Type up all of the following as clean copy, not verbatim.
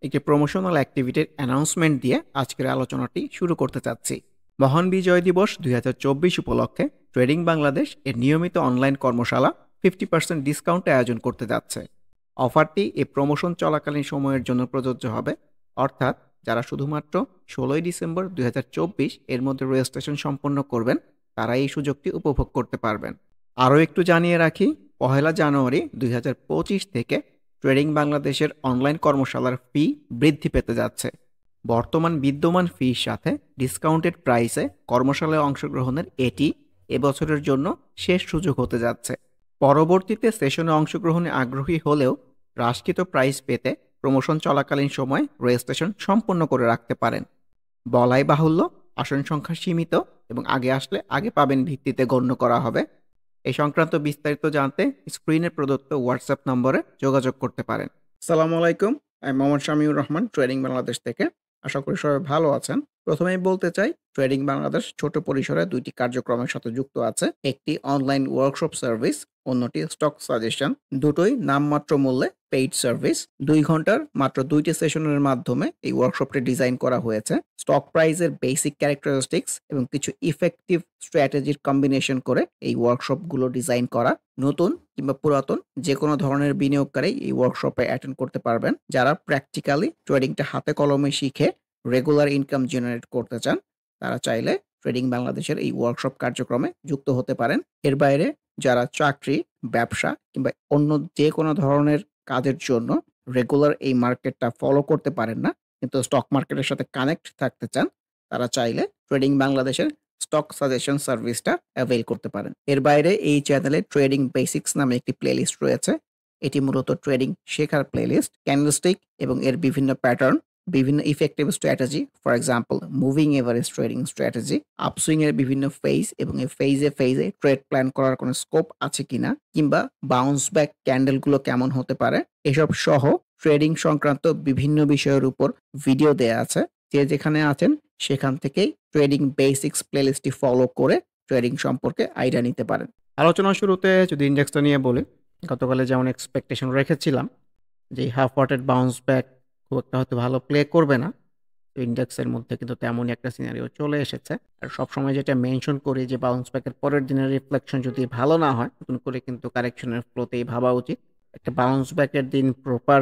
একটি promotional অ্যাক্টিভিটির announcement দিয়ে আজকের আলোচনাটি শুরু করতে চাচ্ছি। মহান বিজয় দিবস ২০২৪ উপলক্ষে ট্রেডিং বাংলাদেশ এর নিয়মিত অনলাইন কর্মশালা 50% ডিসকাউন্টে আয়োজন করতে যাচ্ছে। অফারটি এই প্রমোশন চলাকালীন সময়ের জন্য প্রযোজ্য হবে, অর্থাৎ যারা শুধুমাত্র ১৬ই ডিসেম্বর ২০২৪ এর মধ্যে রেজিস্ট্রেশন সম্পন্ন করবেন তারা এই সুযোগটি উপভোগ করতে পারবেন। আরও একটু জানিয়ে রাখি, ১লা জানুয়ারি ২০২৫ থেকে ট্রেডিং বাংলাদেশের অনলাইন কর্মশালার ফি বৃদ্ধি পেতে যাচ্ছে। বর্তমান বিদ্যমান ফির সাথে ডিসকাউন্টেড প্রাইসে কর্মশালায় অংশগ্রহণের এটি এবছরের জন্য শেষ সুযোগ হতে যাচ্ছে। পরবর্তীতে সেশনে অংশগ্রহণে আগ্রহী হলেও হ্রাসকৃত প্রাইস পেতে প্রমোশন চলাকালীন সময় রেজিস্ট্রেশন সম্পন্ন করে রাখতে পারেন। বলাই বাহুল্য, আসন সংখ্যা সীমিত এবং আগে আসলে আগে পাবেন ভিত্তিতে গণ্য করা হবে। এই সংক্রান্ত বিস্তারিত জানতে স্ক্রিনে প্রদত্ত হোয়াটসঅ্যাপ নম্বরে যোগাযোগ করতে পারেন। আসসালামু আলাইকুম, আমি মোহাম্মদ শামিউর রহমান, ট্রেডিং বাংলাদেশ থেকে। আশা করি সবাই ভালো আছেন। প্রথমেই বলতে চাই, ট্রেডিং বাংলাদেশ ছোট পরিসরে দুইটি কার্যক্রমের সাথে যুক্ত আছে। একটি অনলাইন ওয়ার্কশপ সার্ভিস, অন্যটি স্টক সাজেশন। দুটোই নামমাত্র মূল্যে পেইড সার্ভিস। ২ ঘন্টার মাত্র ২টি সেশনের মাধ্যমে এই ওয়ার্কশপটি ডিজাইন করা হয়েছে। স্টক প্রাইসের বেসিক ক্যারেক্টারিস্টিক্স এবং কিছু ইফেক্টিভ স্ট্র্যাটেজির কম্বিনেশন করে এই ওয়ার্কশপগুলো ডিজাইন করা। নতুন কিংবা পুরাতন যে কোনো ধরনের বিনিয়োগকারী এই ওয়ার্কশপে অ্যাটেন্ড করতে পারবেন। যারা প্র্যাকটিক্যালি ট্রেডিংটা হাতে কলমে শিখে রেগুলার ইনকাম জেনারেট করতে চান, তারা চাইলে ট্রেডিং বাংলাদেশের এই ওয়ার্কশপ কার্যক্রমে যুক্ত হতে পারেন। এর বাইরে যারা চাকরি, ব্যবসা কিংবা অন্য যে কোনো ধরনের কাজের জন্য রেগুলার এই মার্কেটটা ফলো করতে পারেন না, কিন্তু স্টক মার্কেটের সাথে কানেক্ট থাকতে চান, তারা চাইলে ট্রেডিং বাংলাদেশের স্টক সাজেশন সার্ভিসটা অ্যাভেইল করতে পারেন। এর বাইরে এই চ্যানেলে ট্রেডিং বেসিক্স নামে একটি প্লেলিস্ট রয়েছে। এটি মূলত ট্রেডিং শেখার প্লেলিস্ট। ক্যান্ডেলস্টিক এবং এর বিভিন্ন প্যাটার্ন, বিভিন্ন effective strategy, for example moving average trading strategy, upswing এর বিভিন্ন ফেজ এবং এই ফেজে ট্রেড প্ল্যান করার কোনো স্কোপ আছে কিনা, কিংবা বাউন্স ব্যাক ক্যান্ডেলগুলো কেমন হতে পারে, এসব সহ ট্রেডিং সংক্রান্ত বিভিন্ন বিষয়ের উপর ভিডিও দেয়া আছে। যে যেখানে আছেন সেখান থেকেই ট্রেডিং বেসিক্স প্লেলিস্টটি ফলো করে ট্রেডিং সম্পর্কে আইডিয়া নিতে পারেন। আলোচনার শুরুতে যদি ইন্ডেক্সটা নিয়ে বলি, গতকালে যেমন এক্সপেকটেশন রেখেছিলাম যে হাফ ওয়াটেড বাউন্স ব্যাক খুব একটা হয়তো ভালো প্লে করবে না, তো ইন্ডেক্সের মধ্যে কিন্তু তেমনই একটা সিনারিও চলে এসেছে। আর সবসময় যেটা মেনশন করি যে বাউন্স ব্যাকের পরের দিনের রিফ্লেকশন যদি ভালো না হয়, নতুন করে কিন্তু কারেকশনের ফ্লোতেই ভাবা উচিত। একটা বাউন্স ব্যাকের দিন প্রপার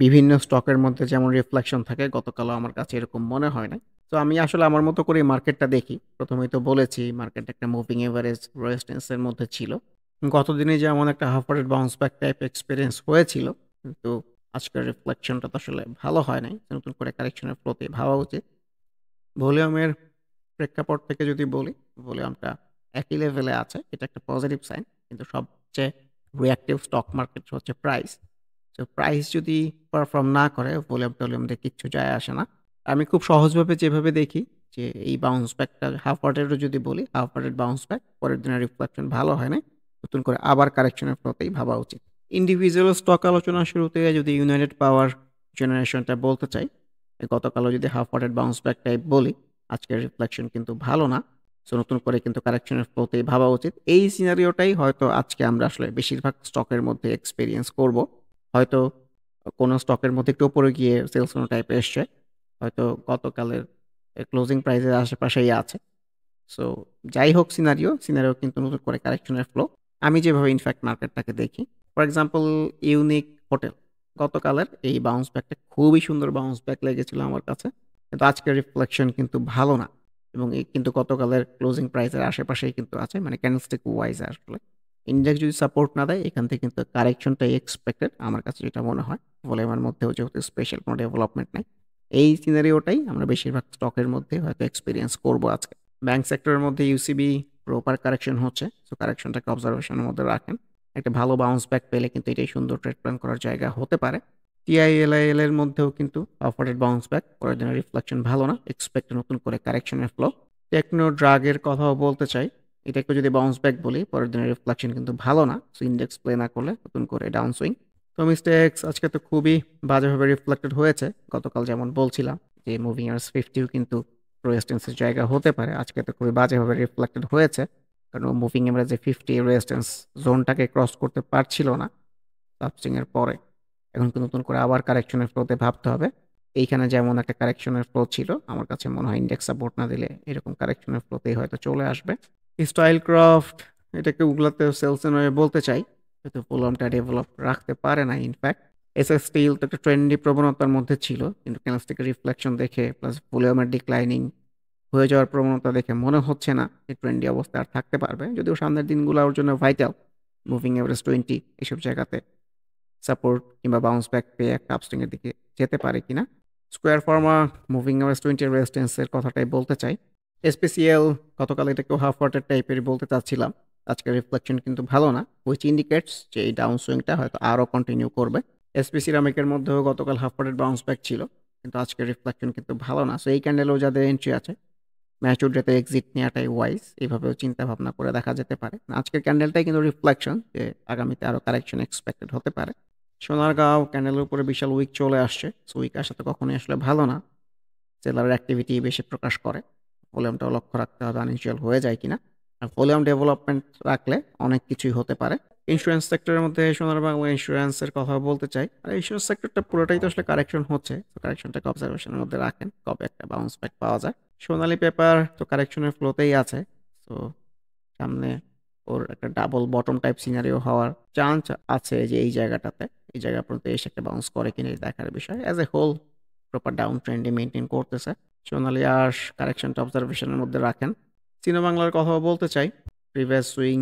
বিভিন্ন স্টকের মধ্যে যেমন রিফ্লেকশন থাকে, গতকালও আমার কাছে এরকম মনে হয় না। তো আমি আসলে আমার মতো করে মার্কেটটা দেখি। প্রথমেই তো বলেছি মার্কেট একটা মুভিং এভারেজ রেজিস্ট্যান্সের মধ্যে ছিল। গতদিনে যেমন একটা half hearted bounce back type experience হয়েছিল, কিন্তু আজকের রিফ্লেকশনটা তো আসলে ভালো হয় নাই। নতুন করে কারেকশনের ফ্লোতে ভাবা উচিত। ভলিউমের প্রেক্ষাপট থেকে যদি বলি, ভলিউমটা একই লেভেলে আছে, এটা একটা পজিটিভ সাইন। কিন্তু সবচেয়ে রিঅ্যাক্টিভ স্টক মার্কেট হচ্ছে প্রাইস। তো প্রাইস যদি পারফর্ম না করে ভলিউম দিয়ে কিচ্ছু যায় আসে না। আমি খুব সহজভাবে যেভাবে দেখি যে এই বাউন্স ব্যাকটা হাফ ওয়াটেরও যদি বলি, হাফ ওয়াটেড বাউন্স ব্যাক পরের দিনের রিফ্লেকশন ভালো হয় না, নতুন করে আবার কারেকশনের ফ্লোতেই ভাবা উচিত। ইন্ডিভিজুয়াল স্টক আলোচনার শুরুতে যদি ইউনাইটেড পাওয়ার জেনারেশনটা বলতে চাই, গতকালও যদি half hearted bounce back type বলি, আজকের রিফ্লেকশন কিন্তু ভালো না। সো নতুন করে কিন্তু কারেকশনের ফ্লোতেই ভাবা উচিত। এই সিনারিওটাই হয়তো আজকে আমরা আসলে বেশিরভাগ স্টকের মধ্যে এক্সপেরিয়েন্স করব। হয়তো কোনো স্টকের মধ্যে একটু উপরে গিয়ে সেলস টাইপ এসছে, হয়তো গতকালের ক্লোজিং প্রাইসের আশেপাশেই আছে। সো যাই হোক, সিনারিও কিন্তু নতুন করে কারেকশনের ফ্লো। আমি যেভাবে ইনফ্যাক্ট মার্কেটটাকে দেখি, ফর এক্সাম্পল ইউনিক হোটেল, গতকালের এই বাউন্স ব্যাকটা খুবই সুন্দর বাউন্স ব্যাক লেগেছিল আমার কাছে, কিন্তু আজকের রিফ্লেকশন কিন্তু ভালো না। এবং এই কিন্তু গতকালের ক্লোজিং প্রাইসের আশেপাশেই কিন্তু আছে, মানে ক্যান্ডেলস্টিক ওয়াইজ আসলে ইন্ডেক্স যদি সাপোর্ট না দেয়, এখান থেকে কিন্তু কারেকশনটাই এক্সপেক্টেড আমার কাছে যেটা মনে হয়। ভলিউমের মধ্যেও যেহেতু স্পেশাল কোনো ডেভেলপমেন্ট নাই, এই সিনারিওটাই আমরা বেশিরভাগ স্টকের মধ্যে হয়তো এক্সপিরিয়েন্স করবো আজকে। ব্যাংক সেক্টরের মধ্যে ইউসিবি প্রপার কারেকশন হচ্ছে, সো কারেকশনটাকে অবজারভেশনের মধ্যে রাখেন। একটা ভালো বাউন্স ব্যাক পেলে কিন্তু এটাই সুন্দর ট্রেড প্ল্যান করার জায়গা হতে পারে। টিআইএলআইএল এর মধ্যেও কিন্তু অফারেড বাউন্স ব্যাক, পরের দিনের রিফ্লেকশন ভালো না, এক্সপেক্ট নতুন করে কারেকশনের ফ্লো। টেকনো ড্রাগের কথাও বলতে চাই, এটা একটু যদি বাউন্স ব্যাক বলি, পরের দিনের রিফ্লেকশন কিন্তু ভালো না, সো ইন্ডেক্স প্লে না করলে নতুন করে ডাউন সুইং। তো মিস্টেক্স আজকে তো খুবই বাজেভাবে রিফ্লেক্টেড হয়েছে। গতকাল যেমন বলছিলাম যে মুভিং এভারেজ 50ও কিন্তু রেজিস্ট্যান্সের জায়গা হতে পারে, আজকে তো খুবই বাজেভাবে রিফ্লেক্টেড হয়েছে, কারণ মুভিং এভারেজে 50 রেজিস্ট্যান্স জোনটাকে ক্রস করতে পারছিল না আপসুইং এর পরে, এখন তো নতুন করে আবার কারেকশনের ফ্লোতে ভাবতে হবে। এইখানে যেমন একটা কারেকশনের ফ্লো ছিল, আমার কাছে মনে হয় ইন্ডেক্স সাপোর্ট না দিলে এরকম কারেকশনের ফ্লোতেই হয়তো চলে আসবে। স্টাইল ক্রাফট এটাকে ওগুলাতে সেলস হয়ে বলতে চাই, কিন্তু ফুলমটা ডেভেলপ রাখতে পারে না। ইনফ্যাক্ট এসএস স্টিল তো একটা ট্রেন্ডি প্রবণতার মধ্যে ছিল, কিন্তু ক্যান্ডেলস্টিকের রিফ্লেকশন দেখে প্লাস ভলিউমের ডিক্লাইনিং হয়ে যাওয়ার প্রবণতা দেখে মনে হচ্ছে না এই ট্রেন্ডি অবস্থা আর থাকতে পারবে। যদিও সামনের দিনগুলো ওর জন্য ভাইটাল, মুভিং এভারেজ 20 এইসব জায়গাতে সাপোর্ট কিংবা বাউন্স ব্যাক পেয়ে একটা আপসুইং এর দিকে যেতে পারে কিনা। স্কোয়ার ফার্মা মুভিং এভারেজ 20 রেজিস্ট্যান্সের কথাটাই বলতে চাই। এসপিসিএল গতকাল এটাকেও হাফ ওয়াটার টাইপের বলতে চাচ্ছিলাম, আজকের রিফ্লেকশন কিন্তু ভালো না, হুইচ ইন্ডিকেটস যে এই ডাউন সুইংটা হয়তো আরও কন্টিনিউ করবে। এসপি সিরামিকের মধ্যেও গতকাল হাফ ওয়াটার বাউন্স ব্যাক ছিল, কিন্তু আজকের রিফ্লেকশন কিন্তু ভালো না। সো এই ক্যান্ডেলও যাদের এন্ট্রি আছে ম্যাচুর ডেতে এক্সিট নেওয়াটাই ওয়াইজ, এইভাবেও চিন্তা ভাবনা করে দেখা যেতে পারে। আজকের ক্যান্ডেলটাই কিন্তু রিফ্লেকশন যে আগামীতে আরও কারেকশন এক্সপেক্টেড হতে পারে। সোনারগাঁও ক্যান্ডেলের উপরে বিশাল উইক চলে আসছে, সো উইক আসা তো কখনোই আসলে ভালো না, সেলারের অ্যাক্টিভিটি বেশি প্রকাশ করে। ভলিউমটাও লক্ষ্য রাখতে হবে আনইউজুয়াল হয়ে যায় কিনা। আর ভলিউম ডেভেলপমেন্ট রাখলে অনেক কিছুই হতে পারে। ইন্স্যুরেন্স সেক্টরের মধ্যে সোনার বাংলা ইন্স্যুরেন্সের কথা বলতে চাই। আর ইন্স্যুরেন্স সেক্টরটা পুরোটাই তো আসলে কারেকশন হচ্ছে, তো কারেকশনটাকে অবজারভেশনের মধ্যে রাখেন, কবে একটা বাউন্স ব্যাক পাওয়া যায়। সোনালী পেপার তো কারেকশনের ফ্লোতেই আছে, তো সামনে ওর একটা ডাবল বটম টাইপ সিনারিও হওয়ার চান্স আছে যে এই জায়গাটাতে, এই জায়গা পর্যন্ত এসে একটা বাউন্স করে কিনা দেখার বিষয়। As a whole proper down ট্রেন্ডে মেনটেন করতেছে। সোনালী আঁশ কারেকশনটা অবজারভেশনের মধ্যে রাখেন। চীনা বাংলার কথাও বলতে চাই, প্রিভিয়াস সুইং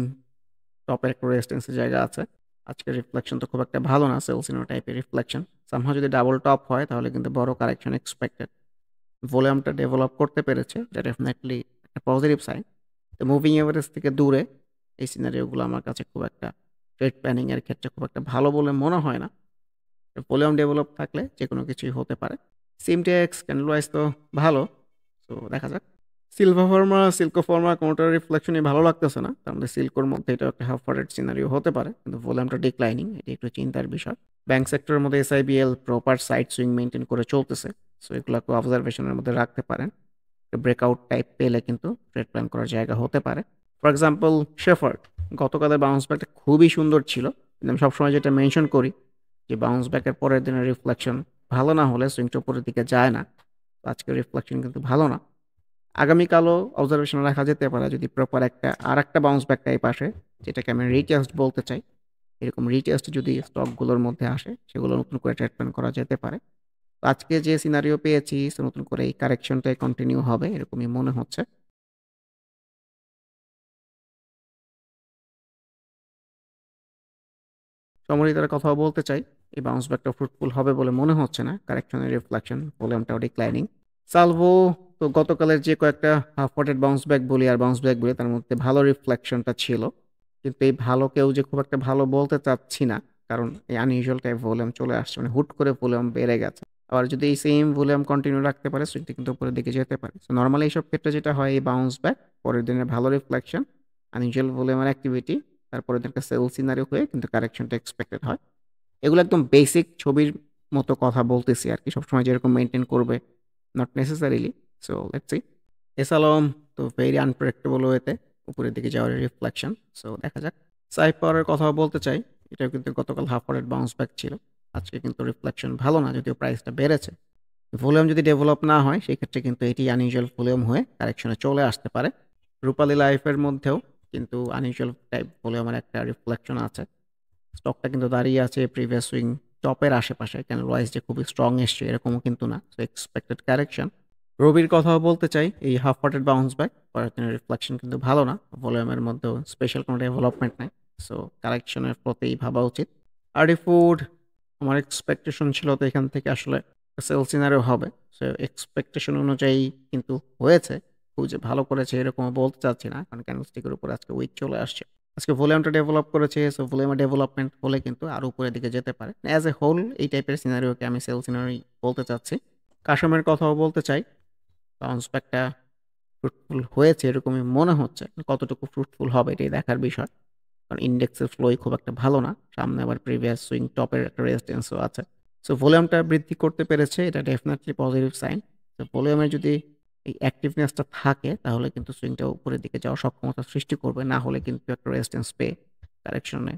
টপের একটা রেজিস্ট্যান্সের জায়গা আছে। আজকের রিফ্লেকশন তো খুব একটা ভালো না, সেলসিনো টাইপের রিফ্লেকশন। সামহাও যদি ডাবল টপ হয় তাহলে কিন্তু বড় কারেকশন এক্সপেক্টেড। ভলিউমটা ডেভেলপ করতে পেরেছে, এটা ডেফিনেটলি একটা পজিটিভ সাইন। তো মুভিং এভারেজ থেকে দূরে এই সিনারিওগুলো আমার কাছে খুব একটা ট্রেড প্ল্যানিং এর ক্ষেত্রে খুব একটা ভালো বলে মনে হয় না। ভলিউম ডেভেলপ থাকলে যে কোনো কিছুই হতে পারে। সিমটেক্স ক্যান্ডেল ওয়াইজ তো ভালো, তো দেখা যাক। সিল্কো ফার্মা কোনোটার রিফ্লেকশনই ভালো লাগতেছে না, তার মধ্যে সিল্কোর মধ্যে এটা একটা হাফ ওয়ার্ডেড সিনারিও হতে পারে, কিন্তু ভলিউমটা ডিক্লাইনিং, এটি একটু চিন্তার বিষয়। ব্যাংক সেক্টরের মধ্যে SIBL proper side swing maintain করে চলতেছে, সো এগুলোকে অবজারভেশনের মধ্যে রাখতে পারেন। ব্রেকআউট টাইপ পেলে কিন্তু ট্রেড প্ল্যান করার জায়গা হতে পারে। ফর এক্সাম্পল শেফার্ড গতকালের বাউন্স ব্যাকটা খুবই সুন্দর ছিল, কিন্তু আমি সবসময় যেটা মেনশন করি যে বাউন্স ব্যাকের পরের দিনের রিফ্লেকশন ভালো না হলে সুইংটা উপরের দিকে যায় না। আজকের রিফ্লেকশন কিন্তু ভালো না। আগামীকালও অবজারভেশন রাখা যেতে পারে যদি প্রপার একটা আর একটা বাউন্স ব্যাক টাইপ আসে, যেটাকে আমি রিটেস্ট বলতে চাই। এরকম রিটেস্ট যদি স্টকগুলোর মধ্যে আসে সেগুলো নতুন করে ট্রিটমেন্ট করা যেতে পারে। তো আজকে যে সিনারিও পেয়েছি নতুন করে এই কারেকশনটাই কন্টিনিউ হবে এরকমই মনে হচ্ছে। সমরিতার কথাও বলতে চাই, এই বাউন্স ব্যাকটা ফ্রুটফুল হবে বলে মনে হচ্ছে না, কারেকশনের রিফ্লেকশন ভলিউমটাও ডিক্লাইনিং। সালভো তো গতকালের যে কয়েকটা হাফ ওয়াটেড বাউন্স ব্যাক বলি আর বাউন্স ব্যাক বলি তার মধ্যে ভালো রিফ্লেকশনটা ছিল, কিন্তু এই ভালোকেও যে খুব একটা ভালো বলতে চাচ্ছি না, কারণ এই আনইউজুয়াল টাইপ ভলিউম চলে আসছে, মানে হুট করে ভলিউম বেড়ে গেছে। আবার যদি এই সেম ভলিউম কন্টিনিউ রাখতে পারে সুইংটা কিন্তু উপরের দিকে যেতে পারে। সো নর্মালি এইসব ক্ষেত্রে যেটা হয় এই বাউন্স ব্যাক পরের দিনের ভালো রিফ্লেকশন, আনইউজুয়াল ভলিউমের অ্যাক্টিভিটি, তারপরে দিনকে সেল সিনারিও হয়ে কিন্তু কারেকশনটা এক্সপেক্টেড হয়। এগুলো একদম বেসিক ছবির মতো কথা বলতেছি আর কি, সবসময় যেরকম মেনটেন করবে not necessarily. So let's see. এসালম তো ভেরি আনপ্রেডিক্টেবল ওয়েতে উপরের দিকে যাওয়ার রিফ্লেকশন, সো দেখা যাক। সাইফ পাওয়ারের কথাও বলতে চাই, এটাও কিন্তু গতকাল হাফ ওয়ারেড বাউন্স ব্যাক ছিল, আজকে কিন্তু রিফ্লেকশন ভালো না, যদিও প্রাইসটা বেড়েছে। ভলিউম যদি ডেভেলপ না হয় সেই ক্ষেত্রে কিন্তু এটি আনইউজুয়াল ভলিউম হয়ে কারেকশনে চলে আসতে পারে। রূপালী লাইফের মধ্যেও কিন্তু আনইউজুয়াল টাইপ ভলিউমের একটা রিফ্লেকশন আছে। স্টকটা কিন্তু দাঁড়িয়ে আছে প্রিভিয়াস সুইং টপের আশেপাশে, কেন ওয়াইজ যে খুবই স্ট্রং এসছে এরকমও কিন্তু না, সো এক্সপেক্টেড কারেকশন। রবির কথাও বলতে চাই, এই হাফ ওয়াটেড বাউন্স ব্যাক পরের দিনের রিফ্লেকশন কিন্তু ভালো না, ভলিউমের মধ্যেও স্পেশাল কোনো ডেভেলপমেন্ট নাই, সো কারেকশনের প্রতিই ভাবা উচিত। আরডি ফুড আমার এক্সপেকটেশন ছিল তো এখান থেকে আসলে সেল সিনারিও হবে, সো এক্সপেকটেশন অনুযায়ী কিন্তু হয়েছে। খুব যে ভালো করেছে এরকম বলতে চাচ্ছি না, কারণ ক্যান্ডেলস্টিকের উপরে আজকে উইক চলে আসছে। আজকে ভলিউমটা ডেভেলপ করেছে, সো ভলিউমের ডেভেলপমেন্ট হলে কিন্তু আরও উপরের দিকে যেতে পারে। অ্যাজ এ হোল এই টাইপের সিনারিওকে আমি সেল সিনারি বলতে চাচ্ছি। কাশমের কথাও বলতে চাই, বাউন্স ব্যাকটা ফ্রুটফুল হয়েছে এরকমই মনে হচ্ছে, কতটুকু ফ্রুটফুল হবে এটাই দেখার বিষয়, কারণ ইন্ডেক্সের ফ্লোই খুব একটা ভালো না, সামনে আবার প্রিভিয়াস সুইং টপের একটা রেজিস্ট্যান্সও আছে। সো ভলিউমটা বৃদ্ধি করতে পেরেছে, এটা ডেফিনেটলি পজিটিভ সাইন। তো ভলিউমে যদি এই অ্যাক্টিভনেসটা থাকে তাহলে কিন্তু সুইংটা উপরের দিকে যাওয়ার সক্ষমতা সৃষ্টি করবে, না হলে কিন্তু একটা রেজিস্ট্যান্স পেয়ে কারেকশনে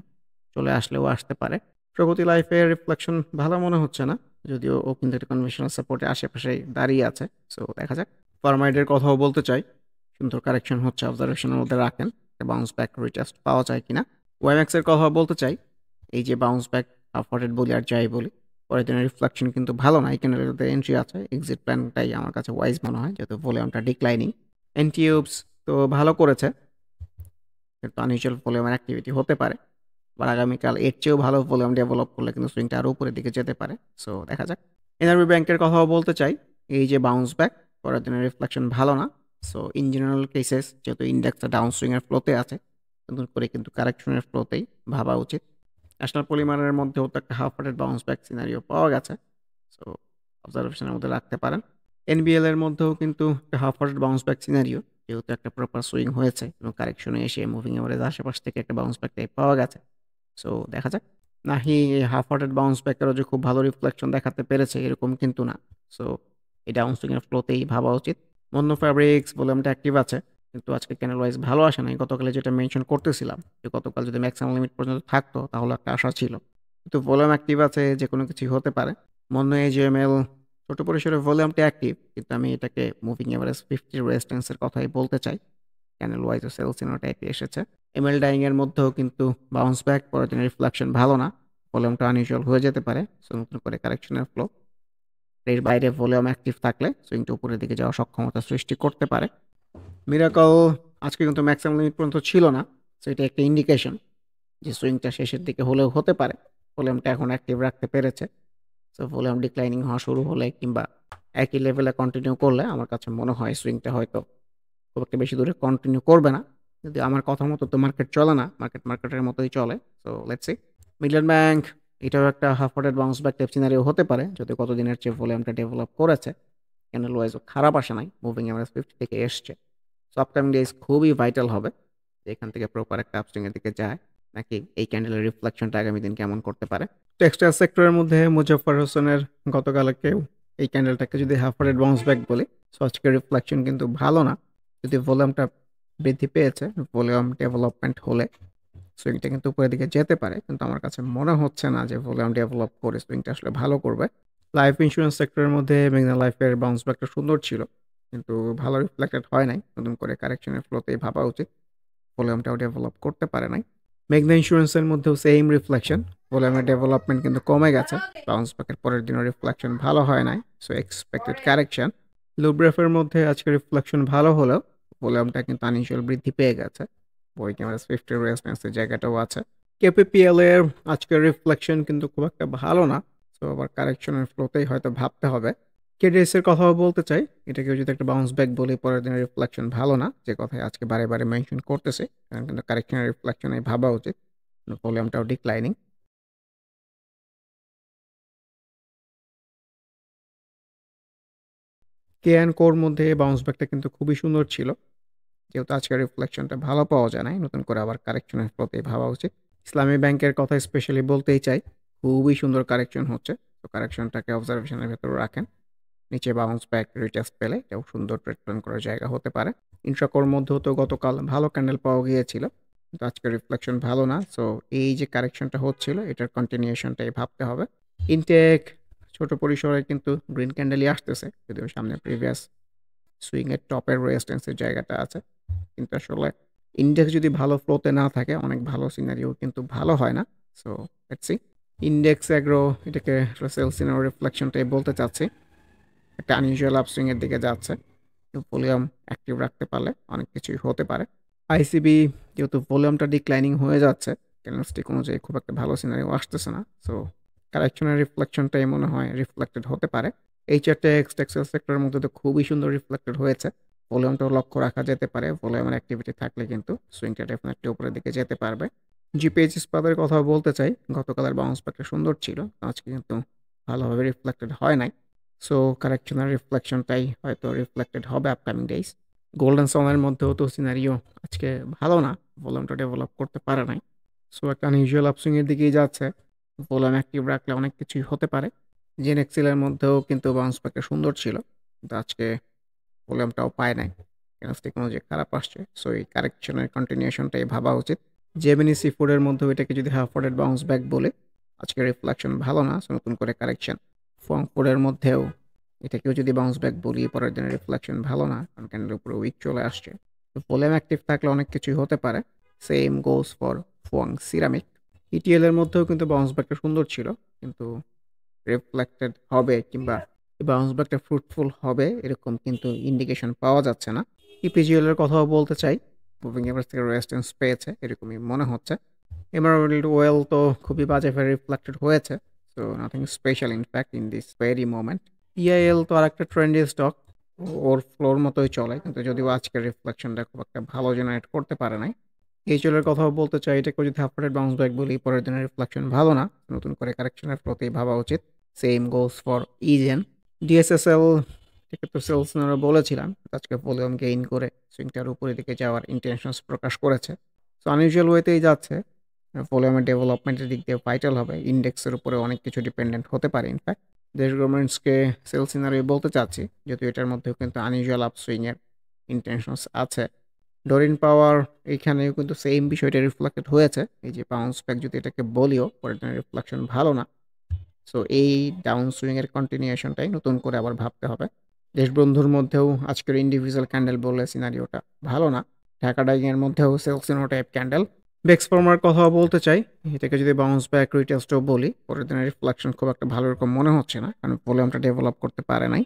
চলে আসলেও আসতে পারে। প্রগতি লাইফের রিফ্লেকশন ভালো মনে হচ্ছে না, যদিও ও কিন্তু একটা কনভেনশনাল সাপোর্টের আশেপাশেই দাঁড়িয়ে আছে। সো দেখা যাক। ফরমাইডের কথাও বলতে চাই, সুন্দর কারেকশন হচ্ছে, অবজারভেশনের মধ্যে রাখেন, বাউন্স ব্যাক রিটেস্ট পাওয়া যায় কিনা। ওয়াইম্যাক্সের কথা বলতে চাই, এই যে বাউন্স ব্যাক হাফ বলি আর যাই বলি, পরের দিনের রিফ্লেকশন কিন্তু ভালো না। এখানে এন্ট্রি আছে, এক্সিট প্ল্যানটাই আমার কাছে ওয়াইজ মনে হয়, যেহেতু ভলিউমটা ডিক্লাইনিং। এনটিউবস তো ভালো করেছে, কিন্তু আনইউজুয়াল ভলিউমের অ্যাক্টিভিটি হতে পারে, বা আগামীকাল এর চেয়েও ভালো ভলিউম ডেভেলপ করলে কিন্তু সুইংটা আরও উপরের দিকে যেতে পারে। সো দেখা যাক। এনআরবি ব্যাংকের কথাও বলতে চাই, এই যে বাউন্স ব্যাক, পরের দিনের রিফ্লেকশন ভালো না। সো ইন জেনারেল কেসেস, যেহেতু ইন্ডেক্সটা ডাউন সুইংয়ের ফ্লোতে আছে, নতুন করে কিন্তু কারেকশনের ফ্লোতেই ভাবা উচিত। ন্যাশনাল পলিমারের মধ্যেও তো একটা হাফ বাউন্স ব্যাক সিনারিও পাওয়া গেছে, সো অবজারভেশনের মধ্যে রাখতে পারেন। এনবিএল এর মধ্যেও কিন্তু একটা হাফ বাউন্স ব্যাক সিনারিও, যেহেতু একটা প্রপার সুইং হয়েছে এবং কারেকশনে এসে মুভিং এভারেজ আশেপাশ থেকে একটা বাউন্স ব্যাক টাইপ পাওয়া গেছে। সো দেখা যাক। নাহি হাফ বাউন্স ব্যাকেরও যে খুব ভালো রিফ্লেকশন দেখাতে পেরেছে এরকম কিন্তু না। সো এই ডাউন সুইংয়ের ফ্লোতেই ভাবা উচিত। মন্য ফ্যাব্রিক্স ভলিউমটা অ্যাক্টিভ আছে, কিন্তু আজকে ক্যান্ডেল ওয়াইজ ভালো আসে নাই। গতকালে যেটা মেনশন করতেছিলাম, যে গতকাল যদি ম্যাক্সিমাম লিমিট পর্যন্ত থাকতো তাহলে একটা আশা ছিল, কিন্তু ভলিউম অ্যাক্টিভ আছে, যে কোনো কিছুই হতে পারে। মন্য এজিএমএল ছোট পরিসরে ভলিউমটা অ্যাক্টিভ, কিন্তু আমি এটাকে মুভিং এভারেজ 50 রেজিস্ট্যান্সের কথাই বলতে চাই। ক্যান্ডেল ওয়াইজ ও সেলস ইনো টাইপে এসেছে। এমএল ডাইং এর মধ্যেও কিন্তু বাউন্স ব্যাক, পরের দিনের রিফ্লেকশন ভালো না, ভলিউমটা আনইউজুয়াল হয়ে যেতে পারে। সো নতুন করে কারেকশনের ফ্লো, এর বাইরে ভলিউম অ্যাক্টিভ থাকলে সুইংটা উপরের দিকে যাওয়ার সক্ষমতা সৃষ্টি করতে পারে। মিরাকল আজকে কিন্তু ম্যাক্সিমাম লিমিট পর্যন্ত ছিল না, সো এটা একটা ইন্ডিকেশন যে সুইংটা শেষের দিকে হলেও হতে পারে। ভলিউমটা এখন অ্যাক্টিভ রাখতে পেরেছে। সো ভলিউম ডিক্লাইনিং হওয়া শুরু হলে কিংবা একই লেভেলে কন্টিনিউ করলে আমার কাছে মনে হয় সুইংটা হয়তো খুব একটা বেশি দূরে কন্টিনিউ করবে না। যদি আমার কথা মতো তো মার্কেট চলে না, মার্কেটের মতোই চলে। So let's C. Midland bank এটাও একটা half bounce back type scenario হতে পারে, যদি কত দিনের চেয়ে ভলিউমটা ডেভেলপ করেছে। ক্যান্ডেল ওয়াইজও খারাপ আসে নাই, মুভিং এভারেজ 50 থেকে এসছে। সো আপকামিং ডেজ খুবই ভাইটাল হবে যে এখান থেকে প্রপার একটা আপসুইং এর দিকে যায়, নাকি এই ক্যান্ডেলের রিফ্লেকশনটা আগামী দিন কেমন করতে পারে। টেক্সটাইল সেক্টরের মধ্যে মুজাফফর হোসেনের গতকালকেও এই ক্যান্ডেলটাকে যদি হাফ বাউন্স ব্যাক বলি, সো আজকের রিফ্লেকশন কিন্তু ভালো না। যদি ভলিউমটা বৃদ্ধি পেয়েছে, ভলিউম ডেভেলপমেন্ট হলে সুইংটা কিন্তু উপরের দিকে যেতে পারে, কিন্তু আমার কাছে মনে হচ্ছে না যে ভলিউম ডেভেলপ করে সুইংটা আসলে ভালো করবে। লাইফ ইন্স্যুরেন্স সেক্টরের মধ্যে মেঘনা লাইফের বাউন্স ব্যাকটা সুন্দর ছিল, কিন্তু ভালো রিফ্লেক্টেড হয় নাই। নতুন করে কারেকশনের ফ্লোতেই ভাবা উচিত, ভলিউমটাও ডেভেলপ করতে পারে নাই। মেঘনা ইন্স্যুরেন্সের মধ্যেও সেম রিফ্লেকশন, ভলিউমের ডেভেলপমেন্ট কিন্তু কমে গেছে। বাউন্স ব্যাকের পরের দিনও রিফ্লেকশন ভালো হয় নাই, সো এক্সপেক্টেড কারেকশন। লুব্রেফের মধ্যে আজকে রিফ্লেকশন ভালো হলেও ভলিউমটা কিন্তু আনইউজুয়াল বৃদ্ধি পেয়ে গেছে, বই ক্যামেরা 50 রেজিস্ট্যান্সের জায়গাটাও আছে। কেপিপিএল এর আজকের রিফ্লেকশন কিন্তু খুব একটা ভালো না, সো আবার কারেকশনের ফ্লোতেই হয়তো ভাবতে হবে। কেডিএস এর কথাও বলতে চাই, এটাকেও যদি একটা বাউন্স ব্যাক বলি, পরের দিনের রিফ্লেকশন ভালো না, যে কথাই আজকে বারে বারে মেনশন করতেছে, কারণ কিন্তু কারেকশনের রিফ্লেকশনে ভাবা উচিত, ভলিউমটাও ডিক্লাইনিং। কে অ্যান্ড কোর মধ্যে বাউন্স ব্যাকটা কিন্তু খুবই সুন্দর ছিল, যেহেতু আজকের রিফ্লেকশনটা ভালো পাওয়া যায় নাই, নতুন করে আবার কারেকশনের প্রতি ভাবা উচিত। ইসলামী ব্যাংকের কথা স্পেশালি বলতেই চাই, খুবই সুন্দর কারেকশন হচ্ছে, তো কারেকশনটাকে অবজারভেশনের ভেতরে রাখেন। নিচে বাউন্স ব্যাক রিটেস্ট পেলে এটাও সুন্দর ট্রেড প্ল্যান করার জায়গা হতে পারে। ইন্ট্রাকোর মধ্যেও তো গতকাল ভালো ক্যান্ডেল পাওয়া গিয়েছিল, কিন্তু আজকের রিফ্লেকশন ভালো না। সো এই যে কারেকশনটা হচ্ছিল, এটার কন্টিনিউশনটাই ভাবতে হবে। ইনটেক ছোট পরিসরে কিন্তু গ্রিন ক্যান্ডেলই আসতেছে, যদিও সামনে প্রিভিয়াস সুইংয়ের টপের রেজিস্ট্যান্সের জায়গাটা আছে, কিন্তু আসলে ইন্ডেক্স যদি ভালো ফ্লোতে না থাকে, অনেক ভালো সিনারিও কিন্তু ভালো হয় না। So let's C. Index agro এটাকে সেল সিনারিও রিফ্লেকশনটাই বলতে চাচ্ছি, একটা আনইউজুয়াল আপসুইং এর দিকে যাচ্ছে, ভলিউম অ্যাক্টিভ রাখতে পারলে অনেক কিছুই হতে পারে। আইসিবি যেহেতু ভলিউমটা ডিক্লাইনিং হয়ে যাচ্ছে, ক্যান্ডেলস্টিক অনুযায়ী খুব একটা ভালো সিনারিও আসতেছে না, সো কারেকশনের রিফ্লেকশনটাই মনে হয় রিফ্লেক্টেড হতে পারে। এই চারটে টেক্সটাইল সেক্টরের মধ্যে তো খুবই সুন্দর রিফ্লেক্টেড হয়েছে, ভলিউমটাও লক্ষ্য রাখা যেতে পারে। ভলিউমের অ্যাক্টিভিটি থাকলে কিন্তু সুইংটা ডেফিনেটলি উপরের দিকে যেতে পারবে। জিপিএইচ ইস্পাতের কথা বলতে চাই, গতকালের বাউন্স ব্যাকটা সুন্দর ছিল, আজকে কিন্তু ভালোভাবে রিফ্লেক্টেড হয় নাই। সো কারেকশনাল রিফ্লেকশনটাই হয়তো রিফ্লেক্টেড হবে আপকামিং ডেইজ। গোল্ডেন সনের মধ্যেও তো সিনারিও আজকে ভালো না, ভলিউমটা ডেভেলপ করতে পারে নাই। সো একটা আনইউজুয়াল আপসুইং এর দিকেই যাচ্ছে, ভলিউম অ্যাক্টিভ রাখলে অনেক কিছুই হতে পারে। জেনেক্সিলের মধ্যেও কিন্তু বাউন্স ব্যাকটা সুন্দর ছিল, কিন্তু আজকে ভলিউমটাও পায় নাই, ক্যান্ডেলস্টিক অনুযায়ী খারাপ আসছে। সো এই কারেকশনের কন্টিনিউশনটাই ভাবা উচিত। জেমিনি সি ফুডের মধ্যেও এটাকে যদি হাফ বাউন্স ব্যাক বলে, আজকের রিফ্লেকশন ভালো না, সো নতুন করে কারেকশন। ফোরের মধ্যেও এটাকেও যদি বাউন্স ব্যাক বলি, পরের দিনের রিফ্লেকশন ভালো না, কারণ ক্যান্ডেলের উপরে উইক চলে আসছে। তো ভলিউম অ্যাক্টিভ থাকলে অনেক কিছুই হতে পারে। Same goes for ফোয়াং ceramic. ETL এর মধ্যেও কিন্তু বাউন্স ব্যাকটা সুন্দর ছিল, কিন্তু রিফ্লেক্টেড হবে কিংবা বাউন্স ব্যাকটা ফ্রুটফুল হবে এরকম কিন্তু ইন্ডিকেশন পাওয়া যাচ্ছে না। ইপিজিএল এর কথাও বলতে চাই, মুভিং এভারেজ থেকে রেজিস্ট্যান্স পেয়েছে এরকমই মনে হচ্ছে। এমারাল্ড ওয়েল তো খুবই বাজেভাবে রিফ্লেক্টেড হয়েছে, so nothing special in fact in this very moment. EIL তো আরেকটা ট্রেন্ডি স্টক, ওর ফ্লোর মতোই চলে, কিন্তু যদিও আজকের রিফ্লেকশনটা খুব একটা ভালো জেনারেট করতে পারে নাই। এইচএল এর কথাও বলতে চাই, এটাকে যদি হাফ রেট বাউন্স ব্যাক বলি, পরের দিনের রিফ্লেকশন ভালো না, নতুন করে কারেকশনের প্রতি ভাবা উচিত। Same goes for isn't. DSSL থেকে তো সেলস বলেছিলাম, আজকে ভলিউম গেইন করে সুইংটার উপরের দিকে যাওয়ার ইন্টেনশনস প্রকাশ করেছে। সো আনইউজুয়াল ওয়েতেই যাচ্ছে। ভলিউমের ডেভেলপমেন্টের দিক দিয়ে ভাইটাল হবে, ইন্ডেক্সের উপরে অনেক কিছু ডিপেন্ডেন্ট হতে পারে। ইনফ্যাক্ট দেশ গভর্নমেন্টসকে সেল সিনারি বলতে চাচ্ছি, যেহেতু এটার মধ্যেও কিন্তু আনইউজুয়াল আপসুইংয়ের ইন্টেনশনস আছে। ডরিন পাওয়ার এইখানেও কিন্তু সেম বিষয়টা রিফ্লেক্টেড হয়েছে, এই যে বাউন্স ব্যাক যদি এটাকে বলিও, পরের দিনের রিফ্লেকশন ভালো না। সো এই ডাউন সুইংয়ের কন্টিনিউশনটাই নতুন করে আবার ভাবতে হবে। দেশবন্ধুর মধ্যেও আজকের ইন্ডিভিজুয়াল ক্যান্ডেল বললে সিনারিওটা ভালো না। ঢাকা ডাইংয়ের মধ্যেও সেলসিনো টাইপ ক্যান্ডেল। বেক্স ফর্মার কথা বলতে চাই, এটাকে যদি বাউন্স ব্যাক রিটেল স্টক বলি, পরের দিনের রিফ্লেকশন খুব একটা ভালো রকম মনে হচ্ছে না, কারণ ভলিউমটা ডেভেলপ করতে পারে নাই।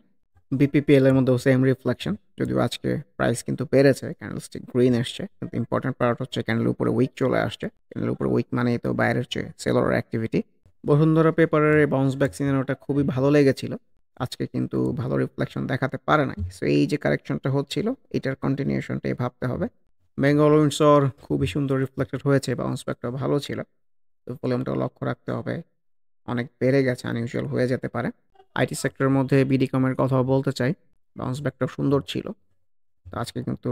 বিপিপিএল এর মধ্যেও সেম রিফ্লেকশন, যদিও আজকে প্রাইস কিন্তু বেড়েছে, ক্যান্ডেলস্টিক গ্রিন এসছে, কিন্তু ইম্পর্টেন্ট পার্ট হচ্ছে ক্যান্ডেলের উপরে উইক চলে আসছে। ক্যান্ডেলের উপরে উইক মানেই তো বাইরের চেয়ে সেলর অ্যাক্টিভিটি। বসুন্ধরা পেপারের এই বাউন্স ব্যাক সিনেমাটা খুবই ভালো লেগেছিল, আজকে কিন্তু ভালো রিফ্লেকশন দেখাতে পারে নাই। সো এই যে কারেকশনটা হচ্ছিল, এটার কন্টিনিউশনটাই ভাবতে হবে। বেঙ্গল উইন্ডসর খুবই সুন্দর রিফ্লেক্টেড হয়েছে, বাউন্স ব্যাকটা ভালো ছিল, তো ভলিউমটাও লক্ষ্য রাখতে হবে, অনেক বেড়ে গেছে, আনইউজুয়াল হয়ে যেতে পারে। আইটি সেক্টরের মধ্যে বিডিকমের কথাও বলতে চাই, বাউন্স ব্যাকটা সুন্দর ছিল, তো আজকে কিন্তু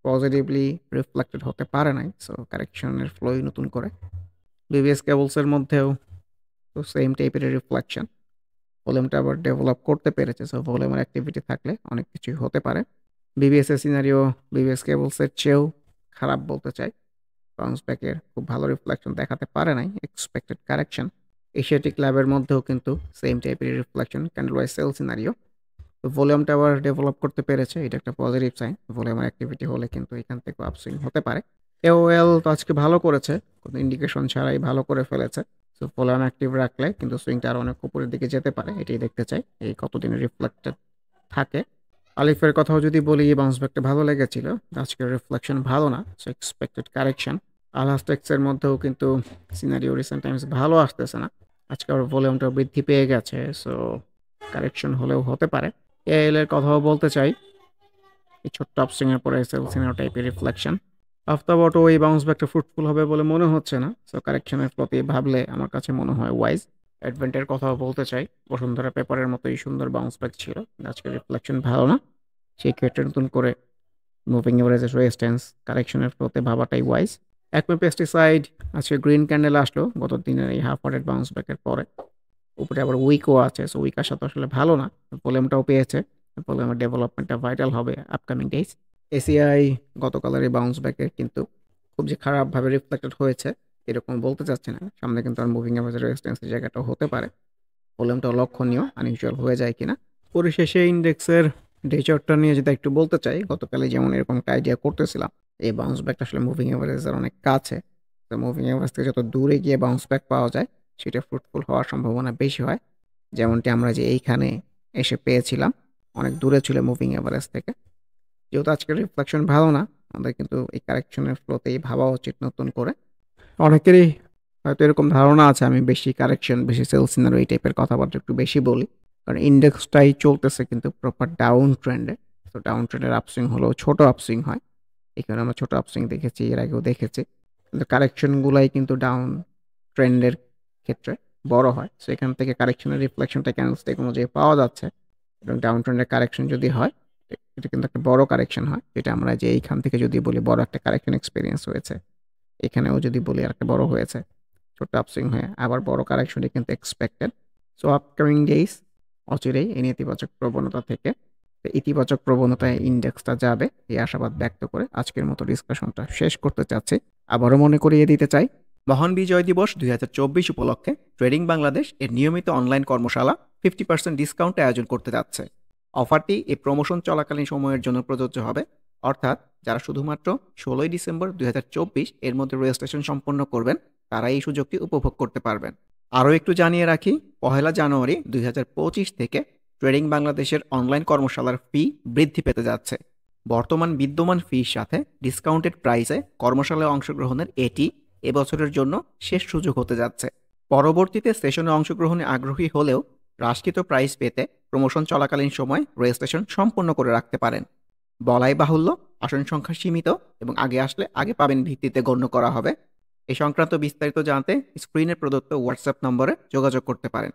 পজিটিভলি রিফ্লেক্টেড হতে পারে নাই, সো কারেকশনের ফ্লোই নতুন করে। বিবিএস কেবলসের মধ্যেও তো সেম টাইপের রিফ্লেকশন, ভলিউমটা আবার ডেভেলপ করতে পেরেছে, সো ভলিউমের অ্যাক্টিভিটি থাকলে অনেক কিছুই হতে পারে। বিবিএস এর সিনারিও বিবিএস কেবলসের চেয়েও খারাপ বলতে চাই, বাউন্স ব্যাকের খুব ভালো রিফ্লেকশন দেখাতে পারে নাই, এক্সপেক্টেড কারেকশন। এশিয়াটিক ল্যাবের মধ্যেও কিন্তু সেম টাইপের reflection, candle wise sell scenario. তো ভলিউমটা আবার ডেভেলপ করতে পেরেছে, এটা একটা পজিটিভ সাইন। ভলিউমের অ্যাক্টিভিটি হলে কিন্তু এখান থেকে আপসুইং হতে পারে। এওএল তো আজকে ভালো করেছে, কোনো ইন্ডিকেশন ছাড়াই ভালো করে ফেলেছে। সো ভলিউম অ্যাক্টিভ রাখলে কিন্তু সুইংটা আরও অনেক উপরের দিকে যেতে পারে, এটাই দেখতে চাই এই কতদিন রিফ্লেক্টেড থাকে। আলিফের কথাও যদি বলি, বাউন্স ব্যাকটা ভালো লেগেছিল, আজকের রিফ্লেকশন ভালো না, সো এক্সপেক্টেড কারেকশন। আলহাস্টেক্সের মধ্যেও কিন্তু সিনারিও রিসেন্ট টাইমস ভালো আসতেছে না, আজকে আবার ভলিউমটা বৃদ্ধি পেয়ে গেছে, সো কারেকশন হলেও হতে পারে। এএল এর কথাও বলতে চাই, এই ছোট্ট আপসুইংয়ের পরে সেল সিনারিও টাইপের রিফ্লেকশন। আফতাব অটো এই বাউন্স ব্যাকটা ফ্রুটফুল হবে বলে মনে হচ্ছে না, সো কারেকশনের প্রতি ভাবলে আমার কাছে মনে হয় ওয়াইজ। অ্যাডভেন্টের কথাও বলতে চাই, বসুন্ধরা পেপারের মতোই সুন্দর বাউন্স ব্যাক ছিল, আজকের রিফ্লেকশন ভালো না, সেই ক্ষেত্রে নতুন করে মুভিং এভারেজের রেজিস্ট্যান্স কারেকশনের ফ্লোতে ভাবাটাই ওয়াইজ। অ্যাকমে পেস্টিসাইড আজকে গ্রিন ক্যান্ডেল আসলো গত দিনের এই হাফ ওয়ার্ডেড বাউন্স ব্যাকের পরে, উপরে আবার উইকও আছে, সো উইক আসাতে আসলে ভালো না। ভলিউমটাও পেয়েছে, ভলিউমের ডেভেলপমেন্টটা ভাইটাল হবে আপকামিং ডেজ। এসিআই গতকালের এই বাউন্স ব্যাকের কিন্তু খুব যে খারাপভাবে রিফ্লেক্টেড হয়েছে এরকম বলতে চাচ্ছি না, সামনে কিন্তু আর মুভিং এভারেজ রেজিস্ট্যান্সের জায়গাটাও হতে পারে, ভলিউমটাও লক্ষণীয়, আনইউজুয়াল হয়ে যায় কিনা। পরিশেষে ইন্ডেক্সের ডে চার্টটা নিয়ে যেটা একটু বলতে চাই, গতকালে যেমন এরকম একটা আইডিয়া করতেছিলাম, এই বাউন্স ব্যাকটা আসলে মুভিং এভারেজের অনেক কাছে, তো মুভিং এভারেজ থেকে যত দূরে গিয়ে বাউন্স ব্যাক পাওয়া যায় সেটা ফ্রুটফুল হওয়ার সম্ভাবনা বেশি হয়, যেমনটি আমরা যে এইখানে এসে পেয়েছিলাম, অনেক দূরে ছিল মুভিং এভারেজ থেকে। যেহেতু আজকের রিফ্লেকশন ভালো না, আমাদের কিন্তু এই কারেকশনের ফ্লোতেই ভাবা উচিত নতুন করে। অনেকেরই হয়তো এরকম ধারণা আছে আমি বেশি কারেকশন, বেশি সেল সিনারিও এই টাইপের কথাবার্তা একটু বেশি বলি, কারণ ইন্ডেক্সটাই চলতেছে কিন্তু প্রপার ডাউন ট্রেন্ডে। তো ডাউন ট্রেন্ডের আপসুইং হলেও ছোট আপসুইং হয়, এখানে আমরা ছোট আপসুইং দেখেছি, এর আগেও দেখেছি, কিন্তু কারেকশনগুলাই কিন্তু ডাউন ট্রেন্ডের ক্ষেত্রে বড় হয়, সো এখান থেকে কারেকশনের রিফ্লেকশনটা ক্যান্ডেলস্টিক অনুযায়ী পাওয়া যাচ্ছে, এবং ডাউন ট্রেন্ডের কারেকশন যদি হয় এটা কিন্তু একটা বড় কারেকশন হয়, যেটা আমরা যে এইখান থেকে যদি বলি বড় একটা কারেকশন এক্সপিরিয়েন্স হয়েছে, এখানেও যদি বলি আর একটা বড় হয়েছে, ছোট্ট আপসুইং হয়ে আবার বড় কারেকশনই কিন্তু এক্সপেক্টেড। সো আপকামিং ডেইস অচিরেই এই নেতিবাচক প্রবণতা থেকে ইতিবাচক প্রবণতায় ইন্ডেক্সটা যাবে, এই আশাবাদ ব্যক্ত করে আজকের মতো ডিসকাশনটা শেষ করতে চাচ্ছি। আবারও মনে করিয়ে দিতে চাই, মহান বিজয় দিবস 2024 উপলক্ষে ট্রেডিং বাংলাদেশ এর নিয়মিত অনলাইন কর্মশালা 50% ডিসকাউন্টে আয়োজন করতে যাচ্ছে। অফারটি এই প্রমোশন চলাকালীন সময়ের জন্য প্রযোজ্য হবে, অর্থাৎ যারা শুধুমাত্র 16 ডিসেম্বর 2024 এর মধ্যে রেজিস্ট্রেশন সম্পন্ন করবেন তারা এই সুযোগটি উপভোগ করতে পারবেন। আরও একটু জানিয়ে রাখি, 1 জানুয়ারি 2025 থেকে ট্রেডিং বাংলাদেশের অনলাইন কর্মশালার ফি বৃদ্ধি পেতে যাচ্ছে। বর্তমান বিদ্যমান ফির সাথে ডিসকাউন্টেড প্রাইসে কর্মশালায় অংশগ্রহণের এটি এবছরের জন্য শেষ সুযোগ হতে যাচ্ছে। পরবর্তীতে সেশনে অংশগ্রহণে আগ্রহী হলেও হ্রাসকৃত প্রাইস পেতে প্রমোশন চলাকালীন সময় রেজিস্ট্রেশন সম্পন্ন করে রাখতে পারেন। বলাই বাহুল্য, আসন সংখ্যা সীমিত এবং আগে আসলে আগে পাবেন ভিত্তিতে গণ্য করা হবে। এ সংক্রান্ত বিস্তারিত জানতে স্ক্রিনে প্রদত্ত হোয়াটসঅ্যাপ নম্বরে যোগাযোগ করতে পারেন।